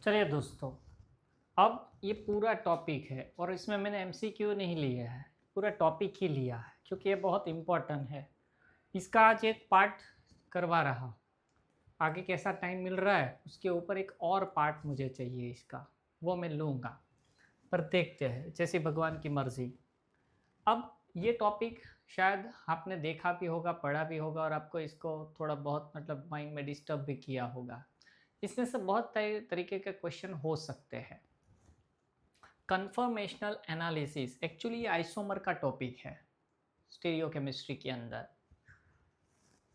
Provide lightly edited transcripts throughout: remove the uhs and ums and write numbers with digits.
चलिए दोस्तों, अब ये पूरा टॉपिक है और इसमें मैंने एमसीक्यू नहीं लिया है, पूरा टॉपिक ही लिया है क्योंकि ये बहुत इम्पोर्टेंट है। इसका आज एक पार्ट करवा रहा हूँ। आगे कैसा टाइम मिल रहा है उसके ऊपर एक और पार्ट मुझे चाहिए इसका, वो मैं लूँगा। पर देखते हैं जैसे भगवान की मर्ज़ी। अब ये टॉपिक शायद आपने देखा भी होगा, पढ़ा भी होगा और आपको इसको थोड़ा बहुत मतलब माइंड में डिस्टर्ब भी किया होगा। इसमें से बहुत तरीके के क्वेश्चन हो सकते हैं। कन्फर्मेशनल एनालिसिस एक्चुअली आइसोमर का टॉपिक है स्टीरियोकेमिस्ट्री के अंदर।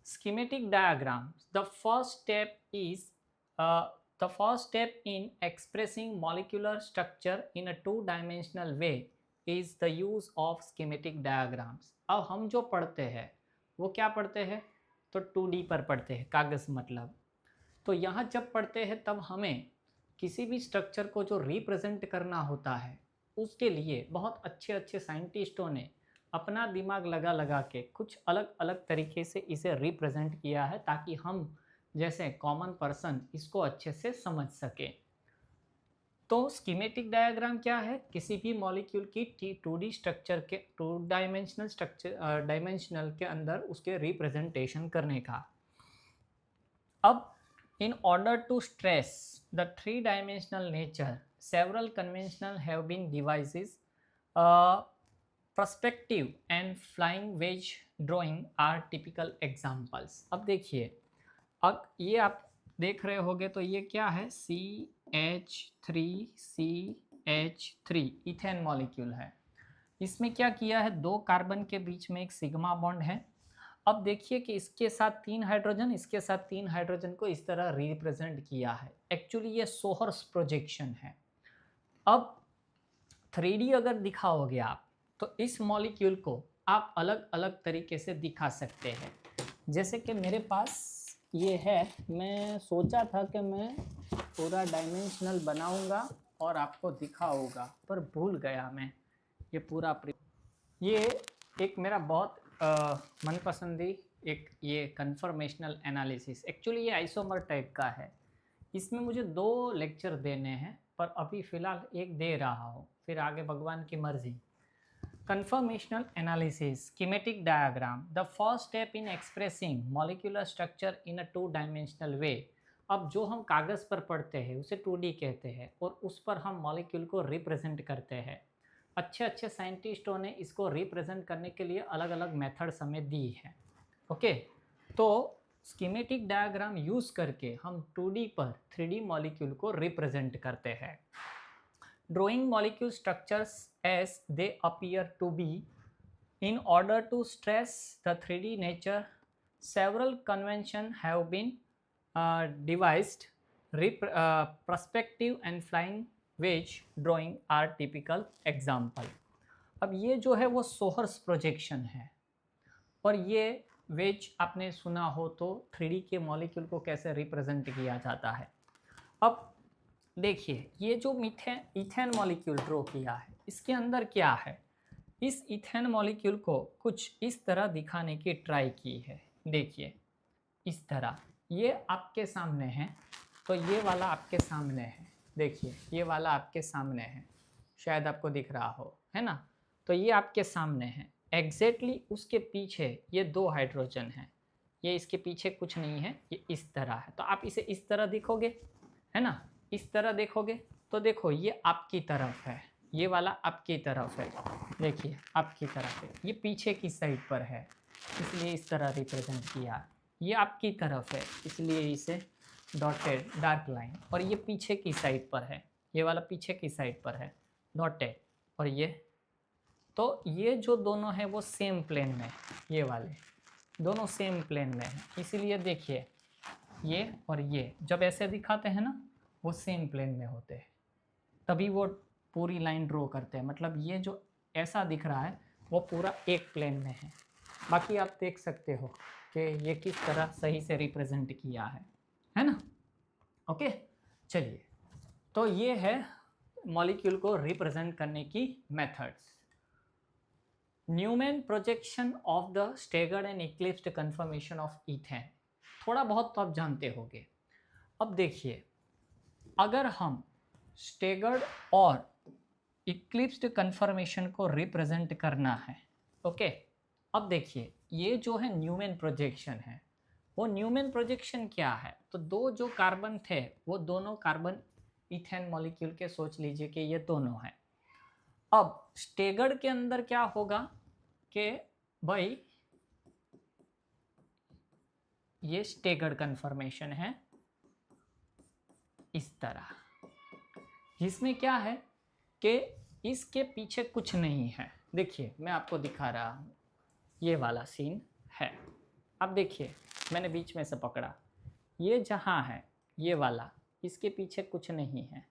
schematic diagram, the first step in expressing molecular structure in a two-dimensional way is the use of schematic diagrams. अब हम जो पढ़ते हैं वो क्या पढ़ते हैं, तो 2D पर पढ़ते हैं, कागज़ मतलब। तो यहाँ जब पढ़ते हैं तब हमें किसी भी स्ट्रक्चर को जो रिप्रेजेंट करना होता है उसके लिए बहुत अच्छे अच्छे साइंटिस्टों ने अपना दिमाग लगा लगा के कुछ अलग अलग तरीके से इसे रिप्रेजेंट किया है ताकि हम जैसे कॉमन पर्सन इसको अच्छे से समझ सके। तो स्कीमेटिक डायग्राम क्या है, किसी भी मॉलिक्यूल की 2D स्ट्रक्चर के 2 डायमेंशनल स्ट्रक्चर डायमेंशनल के अंदर उसके रिप्रेजेंटेशन करने का। अब in order to stress the three-dimensional nature, several conventional have been devices. Perspective and flying wedge drawing are typical examples. अब देखिए, अब ये आप देख रहे होगे तो ये क्या है, CH3CH3 इथेन मॉलिक्यूल है। इसमें क्या किया है, 2 कार्बन के बीच में एक सिग्मा बॉन्ड है। अब देखिए कि इसके साथ 3 हाइड्रोजन, इसके साथ 3 हाइड्रोजन को इस तरह रिप्रेजेंट किया है। एक्चुअली ये सोहर्स प्रोजेक्शन है। अब 3D अगर दिखाओगे आप तो इस मॉलिक्यूल को आप अलग अलग तरीके से दिखा सकते हैं। जैसे कि मेरे पास ये है, मैं सोचा था कि मैं पूरा डायमेंशनल बनाऊंगा और आपको दिखाऊंगा, पर भूल गया मैं ये पूरा। ये एक मेरा बहुत मनपसंदी एक ये कन्फर्मेशनल एनालिसिस, एक्चुअली ये आइसोमर टाइप का है। इसमें मुझे 2 लेक्चर देने हैं पर अभी फ़िलहाल एक दे रहा हूँ, फिर आगे भगवान की मर्ज़ी। Conformational analysis, schematic diagram, the first step in expressing molecular structure in a 2 dimensional way. अब जो हम कागज़ पर पढ़ते हैं उसे 2D कहते हैं और उस पर हम मॉलिक्यूल को रिप्रेजेंट करते हैं। अच्छे अच्छे साइंटिस्टों ने इसको रिप्रेजेंट करने के लिए अलग अलग मेथड्स हमें दी है। ओके, तो स्कीमेटिक डायग्राम यूज़ करके हम 2D पर 3D मॉलिक्यूल को रिप्रेजेंट करते हैं। Drawing molecule structures as they appear to be in order to stress the 3D nature, several conventions have been devised. Perspective and flying wedge drawing are typical example. अब ये जो है वो sawhorse projection है और ये वेज आपने सुना हो तो 3D के मॉलिक्यूल को कैसे रिप्रेजेंट किया जाता है। अब देखिए, ये जो इथेन मॉलिक्यूल ड्रॉ किया है इसके अंदर क्या है, इस इथेन मॉलिक्यूल को कुछ इस तरह दिखाने की ट्राई की है। देखिए इस तरह, ये आपके सामने है तो ये वाला आपके सामने है। देखिए ये वाला आपके सामने है, शायद आपको दिख रहा हो, है ना। तो ये आपके सामने है, एग्जैक्टली उसके पीछे ये 2 हाइड्रोजन हैं, ये इसके पीछे कुछ नहीं है, ये इस तरह है। तो आप इसे इस तरह देखोगे, है ना, इस तरह देखोगे तो देखो ये आपकी तरफ है, ये वाला आपकी तरफ है। देखिए आपकी तरफ है, ये पीछे की साइड पर है इसलिए इस तरह रिप्रेजेंट किया। ये आपकी तरफ है इसलिए इसे डॉटेड डार्क लाइन, और ये पीछे की साइड पर है, ये वाला पीछे की साइड पर है डॉटेड, और ये तो ये जो दोनों हैं वो सेम प्लेन में, ये वाले दोनों सेम प्लेन में हैं। इसीलिए देखिए ये और ये जब ऐसे दिखाते हैं ना वो सेम प्लेन में होते हैं, तभी वो पूरी लाइन ड्रॉ करते हैं। मतलब ये जो ऐसा दिख रहा है वो पूरा एक प्लेन में है। बाकी आप देख सकते हो कि ये किस तरह सही से रिप्रेजेंट किया है ना। ओके, चलिए, तो ये है मॉलिक्यूल को रिप्रेजेंट करने की methods. Newman projection of the staggered and eclipsed conformation of ethane, थोड़ा बहुत तो आप जानते होंगे। अब देखिए अगर हम स्टेगर्ड और इक्लिप्स्ड कन्फर्मेशन को रिप्रेजेंट करना है, ओके, अब देखिए ये जो है न्यूमैन प्रोजेक्शन है। वो न्यूमैन प्रोजेक्शन क्या है? तो दो जो कार्बन थे वो दोनों कार्बन इथेन मॉलिक्यूल के, सोच लीजिए कि ये दोनों हैं। अब स्टेगर्ड के अंदर क्या होगा कि भाई ये स्टेगर्ड कन्फर्मेशन है इस तरह, जिसमें क्या है कि इसके पीछे कुछ नहीं है। देखिए मैं आपको दिखा रहा हूँ, ये वाला सीन है। अब देखिए मैंने बीच में से पकड़ा, ये जहाँ है ये वाला, इसके पीछे कुछ नहीं है,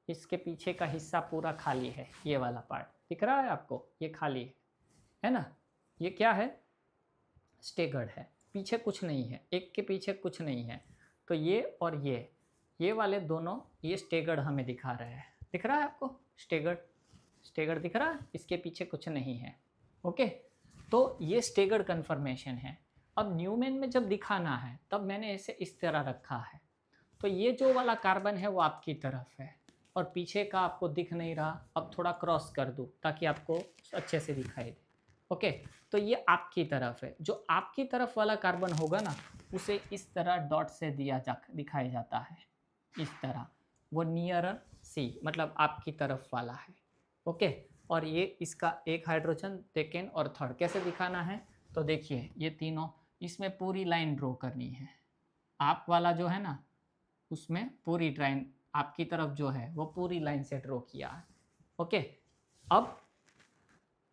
इसके पीछे का हिस्सा पूरा खाली है। ये वाला पार्ट दिख रहा है आपको, ये खाली है ना, ये क्या है? स्टेगर्ड है, पीछे कुछ नहीं है, एक के पीछे कुछ नहीं है। तो ये और ये वाले दोनों ये स्टेगर्ड हमें दिखा रहे हैं। दिख रहा है आपको? स्टेगर्ड दिख रहा है, इसके पीछे कुछ नहीं है। ओके, तो ये स्टेगर्ड कन्फर्मेशन है। अब न्यूमैन में जब दिखाना है तब मैंने इसे इस तरह रखा है। तो ये जो वाला कार्बन है वो आपकी तरफ है और पीछे का आपको दिख नहीं रहा। अब थोड़ा क्रॉस कर दूँ ताकि आपको अच्छे से दिखाई दे। ओके, तो ये आपकी तरफ है। जो आपकी तरफ वाला कार्बन होगा ना, उसे इस तरह डॉट से दिखाया जाता है, इस तरह। वो नियरर सी, मतलब आपकी तरफ वाला है। ओके, और ये इसका एक हाइड्रोजन सेकेंड और थर्ड कैसे दिखाना है? तो देखिए ये तीनों, इसमें पूरी लाइन ड्रॉ करनी है। आप वाला जो है ना, उसमें पूरी लाइन आपकी तरफ जो है वो पूरी लाइन से ड्रॉ किया है। ओके, अब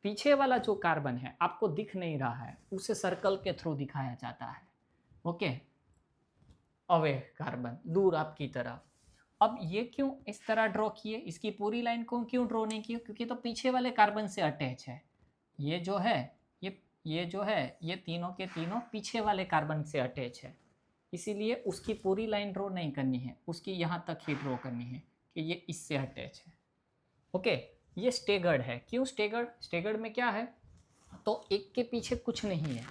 पीछे वाला जो कार्बन है आपको दिख नहीं रहा है, उसे सर्कल के थ्रू दिखाया जाता है। ओके, अवे कार्बन दूर आपकी तरफ। अब ये क्यों इस तरह ड्रॉ किए? इसकी पूरी लाइन को क्यों ड्रॉ नहीं की? क्योंकि तो पीछे वाले कार्बन से अटैच है। ये जो है ये जो है ये तीनों के तीनों पीछे वाले कार्बन से अटैच है, इसीलिए उसकी पूरी लाइन ड्रॉ नहीं करनी है, उसकी यहाँ तक ही ड्रॉ करनी है कि ये इससे अटैच है। ओके, ये स्टेगर्ड है। क्यों स्टेगर्ड में क्या है? तो एक के पीछे कुछ नहीं है,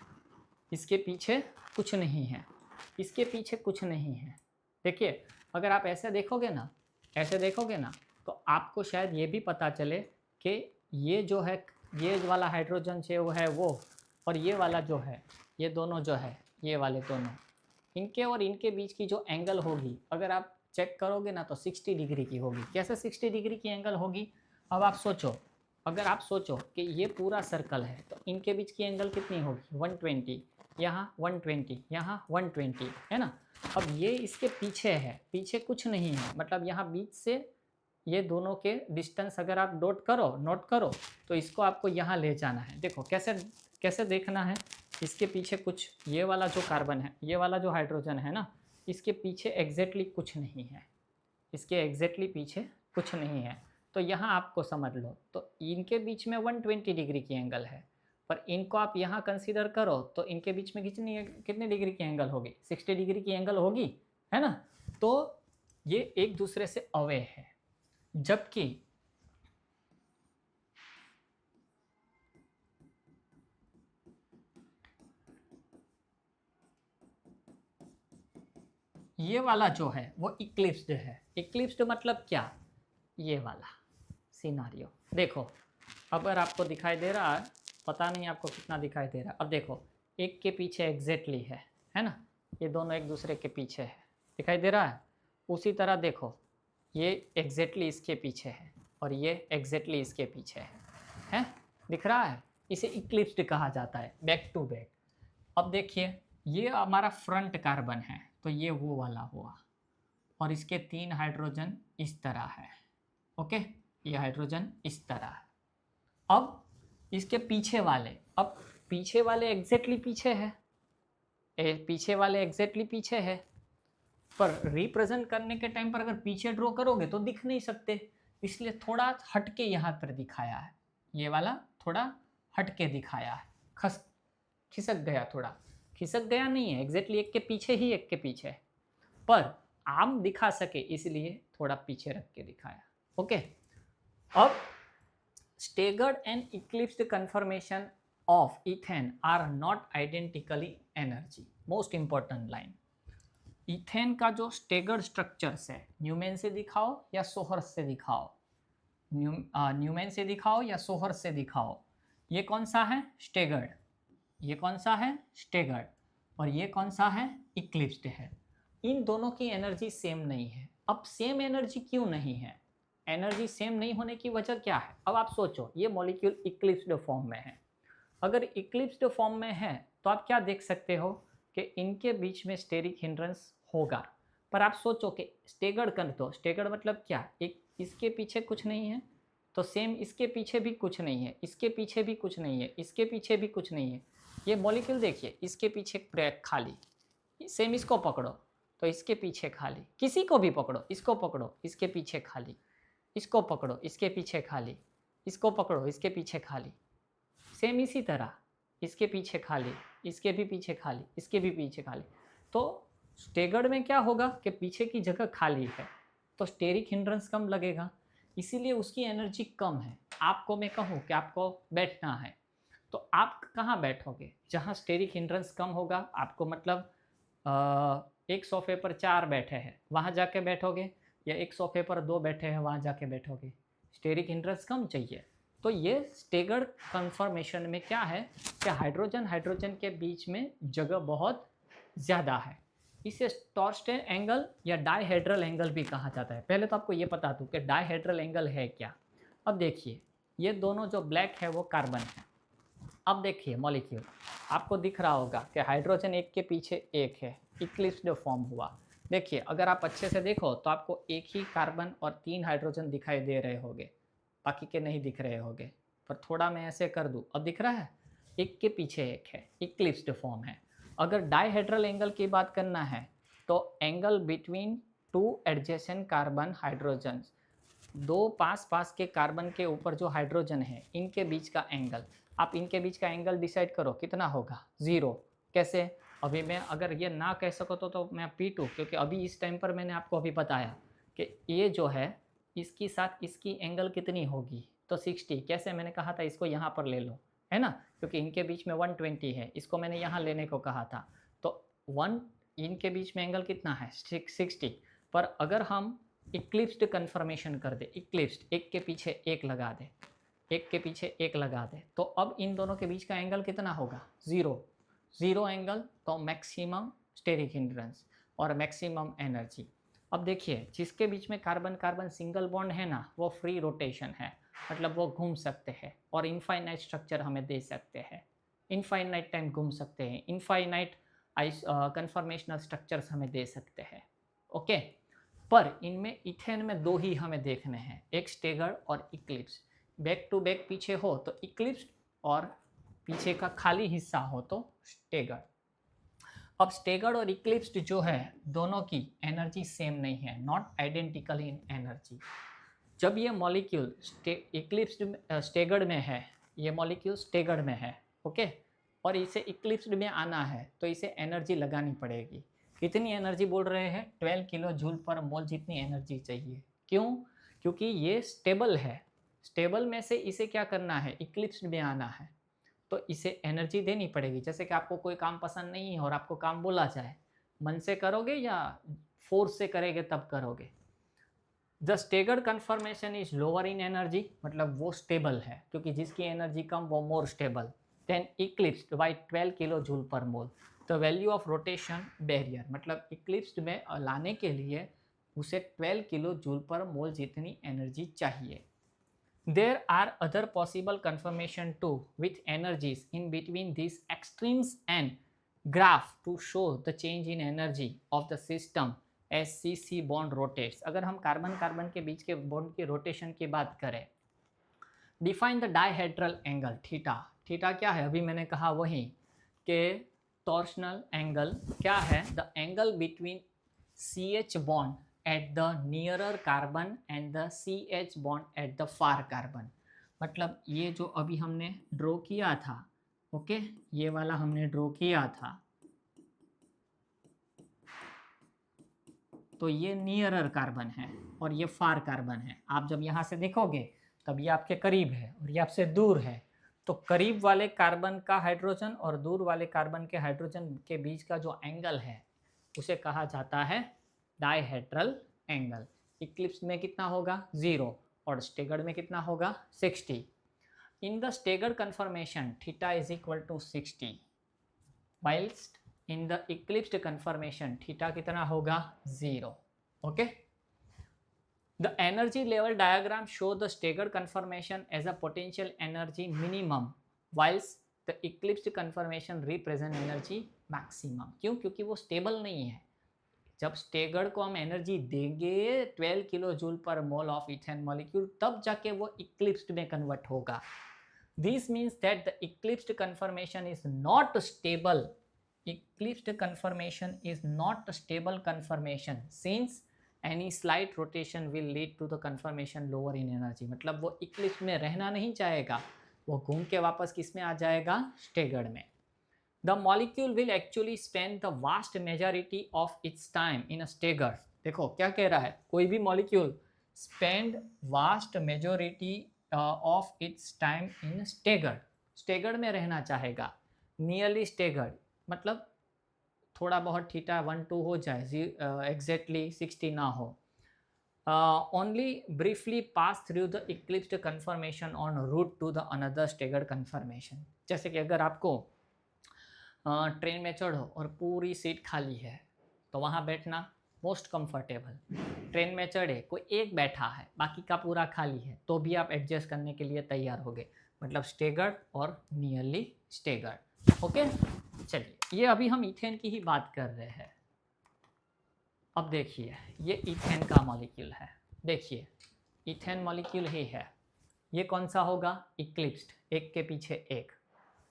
इसके पीछे कुछ नहीं है, इसके पीछे कुछ नहीं है। देखिए अगर आप ऐसे देखोगे ना तो आपको शायद ये भी पता चले कि ये जो है, ये वाला हाइड्रोजन जो है वो, और ये वाला जो है, ये दोनों जो है, ये वाले दोनों, इनके और इनके बीच की जो एंगल होगी, अगर आप चेक करोगे ना तो 60 डिग्री की होगी। कैसे 60 डिग्री की एंगल होगी? अब आप सोचो, अगर आप सोचो कि ये पूरा सर्कल है तो इनके बीच की एंगल कितनी होगी? 120, यहाँ 120, यहाँ 120, है ना। अब ये इसके पीछे है, पीछे कुछ नहीं है, मतलब यहाँ बीच से ये दोनों के डिस्टेंस अगर आप नोट करो तो इसको आपको यहाँ ले जाना है। देखो कैसे देखना है, इसके पीछे कुछ, ये वाला जो कार्बन है, ये वाला जो हाइड्रोजन है ना, इसके पीछे एग्जैक्टली कुछ नहीं है, इसके एग्जैक्टली पीछे कुछ नहीं है। तो यहाँ आपको समझ लो, तो इनके बीच में 120 डिग्री की एंगल है, पर इनको आप यहाँ कंसीडर करो तो इनके बीच में कितनी डिग्री की एंगल होगी? 60 डिग्री की एंगल होगी, है ना। तो ये एक दूसरे से अवे है, जबकि ये वाला जो है वो इक्लिप्स्ड है। इक्लिप्स्ड मतलब क्या? ये वाला सिनारियो देखो, अगर आपको दिखाई दे रहा है, पता नहीं आपको कितना दिखाई दे रहा है। अब देखो एक के पीछे एग्जैक्टली है ना, ये दोनों एक दूसरे के पीछे है, दिखाई दे रहा है। उसी तरह देखो ये एग्जैक्टली इसके पीछे है और ये एग्जैक्टली इसके पीछे है, दिख रहा है। इसे इक्लिप्स्ड कहा जाता है, बैक टू बैक। अब देखिए ये हमारा फ्रंट कार्बन है, तो ये वो वाला हुआ, और इसके 3 हाइड्रोजन इस तरह है। ओके, ये हाइड्रोजन इस तरह है। अब इसके पीछे वाले एग्जैक्टली पीछे है, पीछे वाले एग्जैक्टली पीछे है, पर रिप्रेजेंट करने के टाइम पर अगर पीछे ड्रॉ करोगे तो दिख नहीं सकते, इसलिए थोड़ा हटके यहाँ पर दिखाया है। ये वाला थोड़ा हटके दिखाया है, खिसक गया, थोड़ा खिसक गया नहीं है, एग्जैक्टली एक के पीछे ही एक के पीछे है, पर आम दिखा सके इसलिए थोड़ा पीछे रख के दिखाया। ओके, अब staggered and eclipsed conformation of ethane are not identically energy. Most important line, ethane का जो स्टेगर्ड स्ट्रक्चर्स है, न्यूमेन से दिखाओ या सोहर से दिखाओ, न्यूमेन से दिखाओ या सोहर से दिखाओ। ये कौन सा है? स्टेगर्ड। ये कौन सा है? स्टेगर्ड। और ये कौन सा है? इक्लिप्स्ड है। इन दोनों की एनर्जी सेम नहीं है। अब सेम एनर्जी क्यों नहीं है? एनर्जी सेम नहीं होने की वजह क्या है? अब आप सोचो, ये मॉलिक्यूल इक्लिप्स्ड फॉर्म में है। अगर इक्लिप्स्ड फॉर्म में है तो आप क्या देख सकते हो कि इनके बीच में स्टेरिक हिंड्रेंस होगा। पर आप सोचो कि स्टेगर्ड कर दो। स्टेगर्ड मतलब क्या? एक इसके पीछे कुछ नहीं है तो सेम इसके पीछे भी कुछ नहीं है, इसके पीछे भी कुछ नहीं है, इसके पीछे भी कुछ नहीं है। ये मॉलिक्यूल देखिए, इसके पीछे ब्रेक खाली, सेम इसको पकड़ो तो इसके पीछे खाली, किसी को भी पकड़ो, इसको पकड़ो, इसके पीछे खाली, इसको पकड़ो, इसके पीछे खाली, इसको पकड़ो, इसके पीछे खाली। सेम इसी तरह इसके पीछे खाली, इसके भी पीछे खाली, इसके भी पीछे खाली। तो स्टेगर्ड में क्या होगा कि पीछे की जगह खाली है तो स्टेरिक हिंड्रेंस कम लगेगा, इसीलिए उसकी एनर्जी कम है। आपको मैं कहूँ कि आपको बैठना है तो आप कहाँ बैठोगे? जहाँ स्टेरिक हिंड्रेंस कम होगा। आपको मतलब एक सोफे पर 4 बैठे हैं वहाँ जाके बैठोगे, या एक सोफे पर 2 बैठे हैं वहाँ जाके बैठोगे? स्टेरिक हिंड्रेंस कम चाहिए। तो ये स्टेगर्ड कन्फर्मेशन में क्या है कि हाइड्रोजन हाइड्रोजन के बीच में जगह बहुत ज़्यादा है। इसे टॉर्स्टेन एंगल या डायहेड्रल एंगल भी कहा जाता है। पहले तो आपको ये पता दूँ कि डायहेड्रल एंगल है क्या। अब देखिए, ये दोनों जो ब्लैक है वो कार्बन है। अब देखिए मॉलिक्यूल, आपको दिख रहा होगा कि हाइड्रोजन एक के पीछे एक है, इक्लिप्स्ड फॉर्म हुआ। देखिए, अगर आप अच्छे से देखो तो आपको एक ही कार्बन और 3 हाइड्रोजन दिखाई दे रहे होंगे, बाकी के नहीं दिख रहे होंगे। पर थोड़ा मैं ऐसे कर दूँ, अब दिख रहा है? एक के पीछे एक है, इक्लिप्स्ड फॉर्म है। अगर डायहेड्रल एंगल की बात करना है तो angle between 2 adjacent carbon hydrogen, 2 पास पास के कार्बन के ऊपर जो हाइड्रोजन है इनके बीच का एंगल, आप इनके बीच का एंगल डिसाइड करो कितना होगा? 0। कैसे? अभी मैं अगर ये ना कह सको तो मैं P2, क्योंकि अभी इस टाइम पर मैंने आपको अभी बताया कि ये जो है इसके साथ इसकी एंगल कितनी होगी, तो 60। कैसे? मैंने कहा था इसको यहाँ पर ले लो, है ना, क्योंकि इनके बीच में 120 है, इसको मैंने यहाँ लेने को कहा था। तो 1 इनके बीच में एंगल कितना है? 60। पर अगर हम इक्लिप्स्ड कन्फर्मेशन कर दे, इक्लिप्स्ड एक के पीछे एक लगा दे, एक के पीछे एक लगा दे, तो अब इन दोनों के बीच का एंगल कितना होगा? 0 एंगल, तो मैक्सिमम स्टेरिक हिंड्रेंस और मैक्सिमम एनर्जी। अब देखिए, जिसके बीच में कार्बन कार्बन सिंगल बॉन्ड है ना, वो फ्री रोटेशन है, मतलब वो घूम सकते हैं और इनफाइनाइट स्ट्रक्चर हमें दे सकते हैं, इनफाइनाइट टाइम घूम सकते हैं, इनफाइनाइट कन्फर्मेशनल स्ट्रक्चर्स हमें दे सकते हैं। ओके, पर इनमें इथेन में 2 ही हमें देखने हैं, एक स्टेगर्ड और इक्लिप्स। बैक टू बैक पीछे हो तो इक्लिप्स और पीछे का खाली हिस्सा हो तो स्टेगर्ड। अब स्टेगर्ड और इक्लिप्स्ड जो है दोनों की एनर्जी सेम नहीं है, नॉट आइडेंटिकल इन एनर्जी। जब ये मॉलिक्यूल इक्लिप्स्ड स्टेगर्ड में है, ये मॉलिक्यूल स्टेगर्ड में है, ओके, और इसे इक्लिप्स्ड में आना है तो इसे एनर्जी लगानी पड़ेगी। कितनी एनर्जी बोल रहे हैं? 12 किलो जूल पर मोल जितनी एनर्जी चाहिए। क्यों? क्योंकि ये स्टेबल है, स्टेबल में से इसे क्या करना है? इक्लिप्स्ड में आना है, तो इसे एनर्जी देनी पड़ेगी। जैसे कि आपको कोई काम पसंद नहीं है और आपको काम बोला जाए, मन से करोगे या फोर्स से करेंगे तब करोगे? The staggered conformation is lower in energy, मतलब वो स्टेबल है, क्योंकि जिसकी एनर्जी कम वो more stable than eclipsed by 12 kilojoule per mole. The value of rotation barrier, मतलब इक्लिप्स्ड में लाने के लिए उसे 12 किलो जूल पर मोल जितनी एनर्जी चाहिए। There are other possible conformation too with energies in between these extremes and graph to show the change in energy of the system as C bond rotates। अगर हम carbon carbon के बीच के bond की rotation की बात करें, define the dihedral angle theta. Theta क्या है? अभी मैंने कहा वही कि टॉर्शनल एंगल क्या है? The angle between CH bond at the nearer carbon and the CH bond at the far carbon। मतलब ये जो अभी हमने ड्रॉ किया था, ओके, ये वाला हमने ड्रॉ किया था, तो ये नियरर कार्बन है और ये फार कार्बन है। आप जब यहाँ से देखोगे तब ये आपके करीब है और ये आपसे दूर है, तो करीब वाले कार्बन का हाइड्रोजन और दूर वाले कार्बन के हाइड्रोजन के बीच का जो एंगल है उसे कहा जाता है डायहेड्रल एंगल। इक्लिप्स में कितना होगा 0 और स्टेगर्ड में कितना होगा 60। In the staggered conformation theta is equal to 60 whilst in the eclipsed conformation theta कितना होगा 0। Okay, the energy level diagram show the staggered conformation as a potential energy minimum whilst the eclipsed conformation represent energy maximum। क्यों? क्योंकि वो stable नहीं है। जब staggered को हम एनर्जी देंगे 12 kilojoule per mole of ethane molecule, तब जाके वो इक्लिप्स्ड में कन्वर्ट होगा। This means that the eclipsed conformation is not stable. Eclipsed conformation is not a stable conformation since any slight rotation will lead to the conformation lower in energy। मतलब वो Eclipse में रहना नहीं चाहेगा, वो घूम के वापस किस में आ जाएगा स्टेगर्ड में। The molecule will actually spend the vast majority of its time in a staggered। देखो क्या कह रहा है, कोई भी molecule spend vast majority of its time in staggered, staggered में रहना चाहेगा। नियरली स्टेगर्ड मतलब थोड़ा बहुत थीटा 1-2 हो जाए, एग्जैक्टली 60 ना हो। Only briefly pass through the eclipsed conformation on route to the another staggered conformation. जैसे कि अगर आपको ट्रेन में चढ़ो और पूरी सीट खाली है तो वहाँ बैठना मोस्ट कंफर्टेबल। ट्रेन में चढ़े कोई एक बैठा है, बाकी का पूरा खाली है, तो भी आप एडजस्ट करने के लिए तैयार हो गए, मतलब स्टेगर्ड और नियरली स्टेगर्ड। ओके, चलिए ये अभी हम इथेन की ही बात कर रहे हैं। अब देखिए ये इथेन का मॉलिक्यूल है, देखिए इथेन मॉलिक्यूल ही है, ये कौन सा होगा इक्लिप्स्ड, एक के पीछे एक।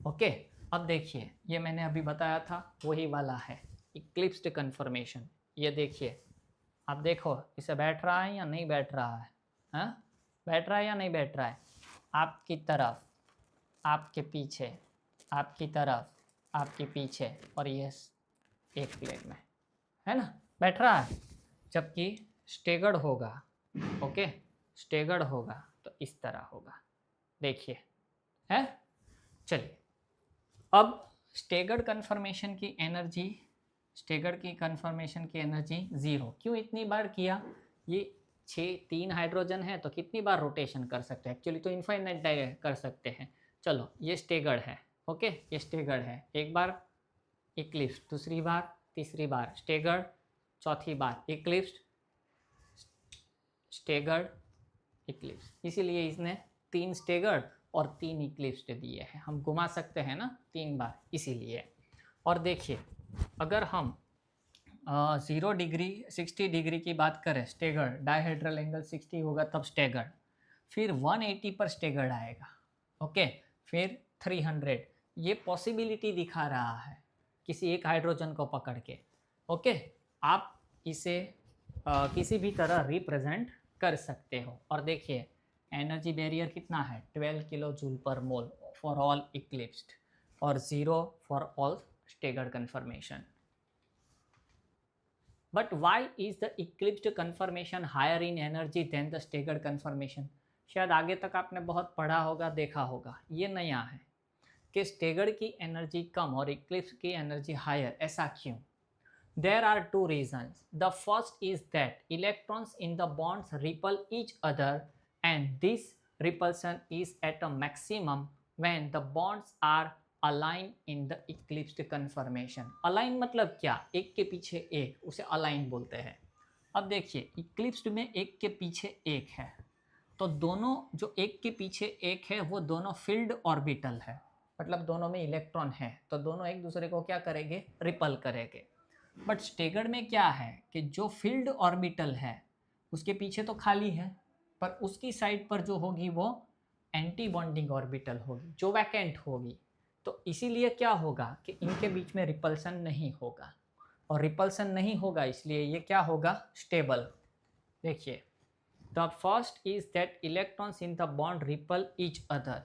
ओके, अब देखिए ये मैंने अभी बताया था वही वाला है इक्लिप्स्ड कन्फर्मेशन। ये देखिए, आप देखो इसे बैठ रहा है या नहीं बैठ रहा है, हाँ बैठ रहा है या नहीं बैठ रहा है, आपकी तरफ, आपके पीछे, आपकी तरफ, आपके पीछे, और ये एक प्लेट में है ना, बैठ रहा है। जबकि स्टेगर्ड होगा, ओके स्टेगर्ड होगा तो इस तरह होगा, देखिए है। चलिए अब स्टेगर्ड कन्फर्मेशन की एनर्जी, स्टेगर्ड की कन्फर्मेशन की एनर्जी 0। क्यों इतनी बार किया, ये 3 हाइड्रोजन है तो कितनी बार रोटेशन कर सकते हैं, एक्चुअली तो इनफाइनाइट कर सकते हैं। चलो ये स्टेगर्ड है, ओके ये स्टेगर्ड है, एक बार इक्लिप्स, दूसरी बार, तीसरी बार स्टेगर्ड, चौथी बार इक्लिप्स, स्टेगर्ड, इक्लिप्स। इसीलिए इसने 3 स्टेगर्ड और 3 इक्लिप्स दिए हैं, हम घुमा सकते हैं ना 3 बार इसीलिए। और देखिए अगर हम 0 डिग्री 60 डिग्री की बात करें, स्टेगर्ड डायहेड्रल एंगल 60 होगा तब स्टेगर्ड, फिर 180 पर स्टेगर्ड आएगा, ओके फिर 300। ये पॉसिबिलिटी दिखा रहा है किसी एक हाइड्रोजन को पकड़ के, ओके आप इसे किसी भी तरह रिप्रेजेंट कर सकते हो। और देखिए एनर्जी बैरियर कितना है 12 kilojoule per mole for all eclipsed और 0 for all staggered conformation. But why is the eclipsed conformation higher in energy than the staggered conformation? शायद आगे तक आपने बहुत पढ़ा होगा, देखा होगा, ये नया है कि स्टेगर्ड की एनर्जी कम और इक्लिप्स की एनर्जी हायर। ऐसा क्यों? There are 2 reasons. The first is that electrons in the bonds repel each other and this repulsion is at a maximum when the bonds are align in the eclipsed conformation. Align मतलब क्या, एक के पीछे एक, उसे align बोलते हैं। अब देखिए इक्लिप्स्ड में एक के पीछे एक है तो दोनों जो एक के पीछे एक है वो दोनों फील्ड ऑर्बिटल है, मतलब दोनों में इलेक्ट्रॉन है तो दोनों एक दूसरे को क्या करेंगे, रिपल करेंगे। बट स्टेगर्ड में क्या है कि जो फील्ड ऑर्बिटल है उसके पीछे तो खाली है, पर उसकी साइड पर जो होगी वो एंटी बॉन्डिंग ऑर्बिटल होगी जो वैकेंट होगी। तो इसीलिए क्या होगा कि इनके बीच में रिपल्सन नहीं होगा, और रिपल्सन नहीं होगा इसलिए ये क्या होगा, स्टेबल। देखिए the first is that electrons in the bond ripple each other.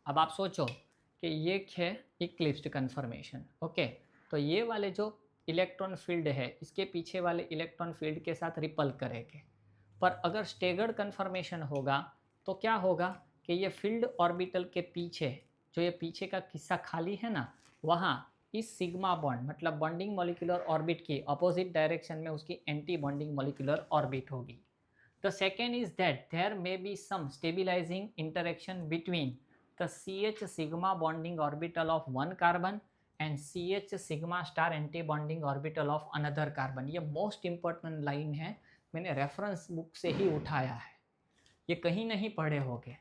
अब आप सोचो कि ये है इक्लिप्स्ड कन्फर्मेशन, ओके तो ये वाले जो इलेक्ट्रॉन फील्ड है इसके पीछे वाले इलेक्ट्रॉन फील्ड के साथ रिपल करेंगे। पर अगर स्टेगर्ड कन्फर्मेशन होगा तो क्या होगा कि ये फील्ड ऑर्बिटल के पीछे जो ये पीछे का हिस्सा खाली है ना, वहाँ इस सिग्मा बॉन्ड मतलब बॉन्डिंग मॉलिक्यूलर ऑर्बिट की अपोजिट डायरेक्शन में उसकी एंटी बॉन्डिंग मॉलिक्यूलर ऑर्बिट होगी। The second is that there may be some stabilising interaction between the CH sigma bonding orbital of one carbon and CH sigma star anti bonding orbital of another carbon. ये most important line है, मैंने reference book से ही उठाया है, ये कहीं नहीं पढ़े होंगे।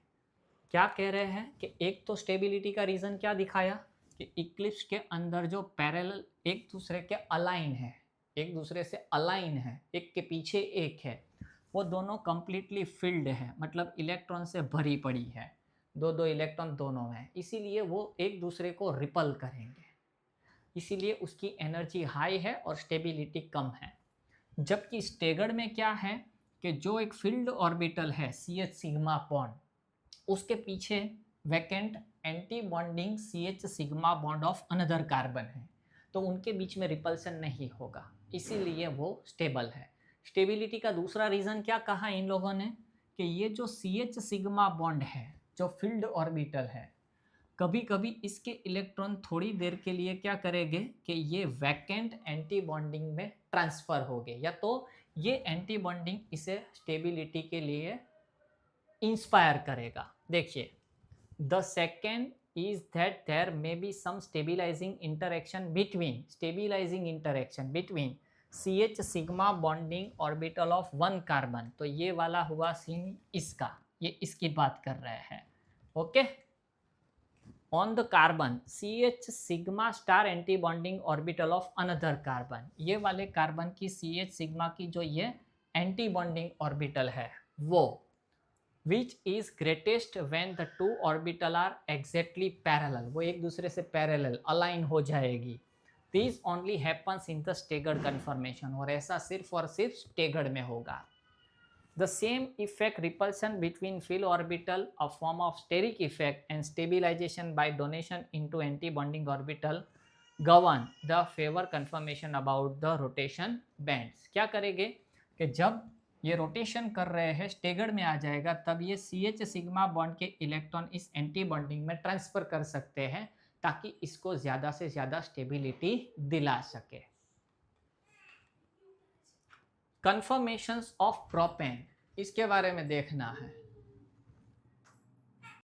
क्या कह रहे हैं कि एक तो स्टेबिलिटी का रीज़न क्या दिखाया कि इक्लिप्स के अंदर जो पैरेलल एक दूसरे के अलाइन है, एक दूसरे से अलाइन है, एक के पीछे एक है, वो दोनों कंप्लीटली फिल्ड है, मतलब इलेक्ट्रॉन से भरी पड़ी है, दो दो इलेक्ट्रॉन दोनों में, इसीलिए वो एक दूसरे को रिपल करेंगे, इसीलिए उसकी एनर्जी हाई है और स्टेबिलिटी कम है। जबकि स्टेगर्ड में क्या है कि जो एक फील्ड ऑर्बिटल है CH सिग्मा बॉन्ड, उसके पीछे vacant anti bonding CH sigma bond of another carbon है, तो उनके बीच में रिपल्सन नहीं होगा, इसीलिए वो स्टेबल है। स्टेबिलिटी का दूसरा रीज़न क्या कहा इन लोगों ने कि ये जो CH सिग्मा बॉन्ड है, जो फील्ड ऑर्बिटल है, कभी कभी इसके इलेक्ट्रॉन थोड़ी देर के लिए क्या करेंगे कि ये वैकेंट एंटी बॉन्डिंग में ट्रांसफ़र हो गए, या तो ये एंटी बॉन्डिंग इसे स्टेबिलिटी के लिए इंस्पायर करेगा। देखिए, the second is that there may be some stabilising interaction between CH sigma bonding orbital of one carbon. तो ये वाला हुआ सीन इसका, ये इसकी बात कर रहे हैं। Okay, on the carbon CH sigma star anti bonding orbital of another carbon, ये वाले कार्बन की CH सिग्मा की जो ये एंटी बॉन्डिंग ऑर्बिटल है वो which is greatest when the two orbital are exactly parallel, वो एक दूसरे से पैरेलल अलाइन हो जाएगी। This only happens in the staggered conformation, और ऐसा सिर्फ और सिर्फ स्टेगर्ड में होगा। The same effect repulsion between field orbital, a form of steric effect, and stabilization by donation into anti-bonding orbital govern the favor confirmation about the rotation bands। क्या करेंगे कि जब ये रोटेशन कर रहे हैं स्टेगर्ड में आ जाएगा, तब ये CH सिग्मा बॉन्ड के इलेक्ट्रॉन इस एंटी बॉन्डिंग में ट्रांसफर कर सकते हैं ताकि इसको ज़्यादा से ज़्यादा स्टेबिलिटी दिला सके। कन्फर्मेशंस ऑफ प्रोपेन, इसके बारे में देखना है।